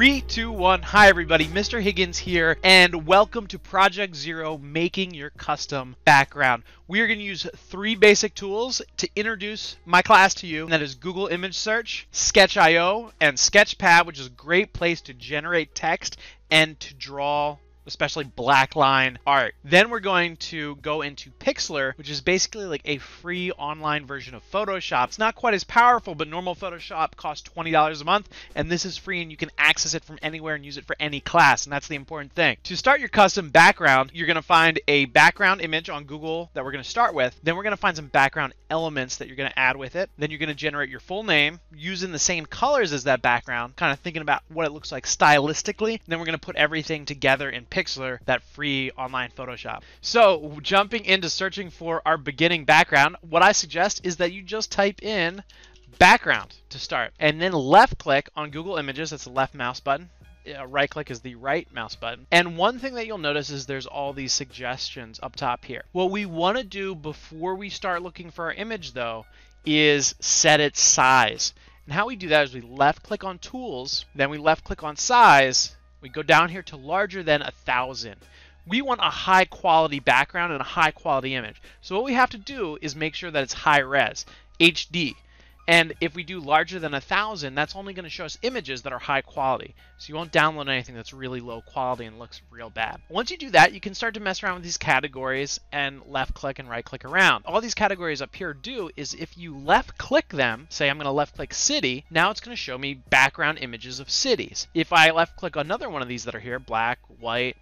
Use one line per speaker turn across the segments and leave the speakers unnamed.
3, 2, 1. Hi everybody, Mr. Higgins here, and welcome to Project Zero, making your custom background. We are going to use 3 basic tools to introduce my class to you, and that is Google Image Search, Sketch.io, and Sketchpad, which is a great place to generate text and to draw especially black line art. Then we're going to go into Pixlr, which is basically like a free online version of Photoshop. It's not quite as powerful, but normal Photoshop costs $20 a month, and this is free and you can access it from anywhere and use it for any class, and that's the important thing. To start your custom background, you're going to find a background image on Google that we're going to start with. Then we're going to find some background elements that you're going to add with it. Then you're going to generate your full name using the same colors as that background, kind of thinking about what it looks like stylistically. Then we're going to put everything together in Pixlr, that free online Photoshop. So jumping into searching for our beginning background, what I suggest is that you just type in background to start, and then left click on Google Images. That's the left mouse button. Right click is the right mouse button. And one thing that you'll notice is there's all these suggestions up top here. What we want to do before we start looking for our image though is set its size. And how we do that is we left click on tools, then we left click on size. We go down here to larger than 1000. We want a high quality background and a high quality image. So what we have to do is make sure that it's high res, HD. And if we do larger than 1000, that's only going to show us images that are high quality. So you won't download anything that's really low quality and looks real bad. Once you do that, you can start to mess around with these categories and left click and right click around. All these categories up here do is if you left click them, say I'm going to left click city, now it's going to show me background images of cities. If I left click another one of these that are here, black, white,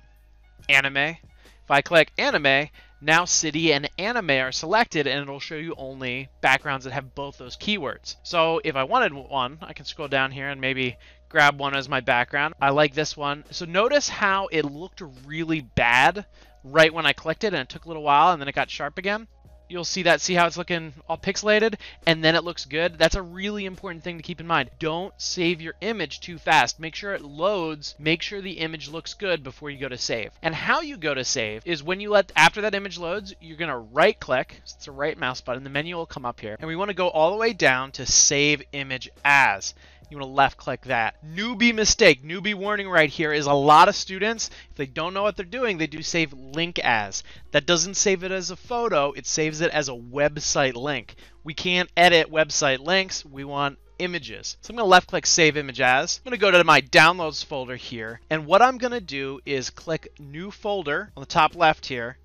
anime, if I click anime, now city and anime are selected, and it'll show you only backgrounds that have both those keywords. So if I wanted one, I can scroll down here and maybe grab one as my background. I like this one. So notice how it looked really bad right when I clicked it, and it took a little while and then it got sharp again. You'll see that, see how it's looking all pixelated and then it looks good. That's a really important thing to keep in mind. Don't save your image too fast. Make sure it loads, make sure the image looks good before you go to save. And how you go to save is when you after that image loads, you're gonna right click, so it's a right mouse button, the menu will come up here, and we wanna go all the way down to save image as. You want to left click that. Newbie mistake, newbie warning right here is a lot of students, if they don't know what they're doing, they do save link as. That doesn't save it as a photo, it saves it as a website link. We can't edit website links, we want images. So I'm going to left click save image as. I'm going to go to my downloads folder here, and what I'm going to do is click new folder on the top left here,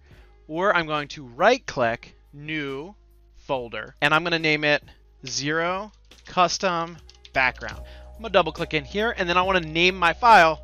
or I'm going to right click new folder, and I'm going to name it Zero Custom Background. I'm gonna double click in here, and then I want to name my file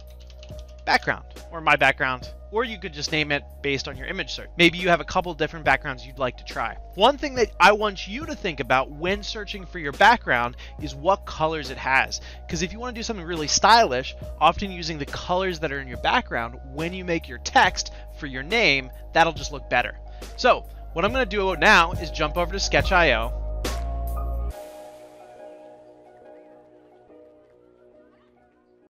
background or my background, or you could just name it based on your image search. Maybe you have a couple different backgrounds you'd like to try. One thing that I want you to think about when searching for your background is what colors it has, because if you want to do something really stylish, often using the colors that are in your background when you make your text for your name, that'll just look better. So what I'm going to do now is jump over to Sketch.io.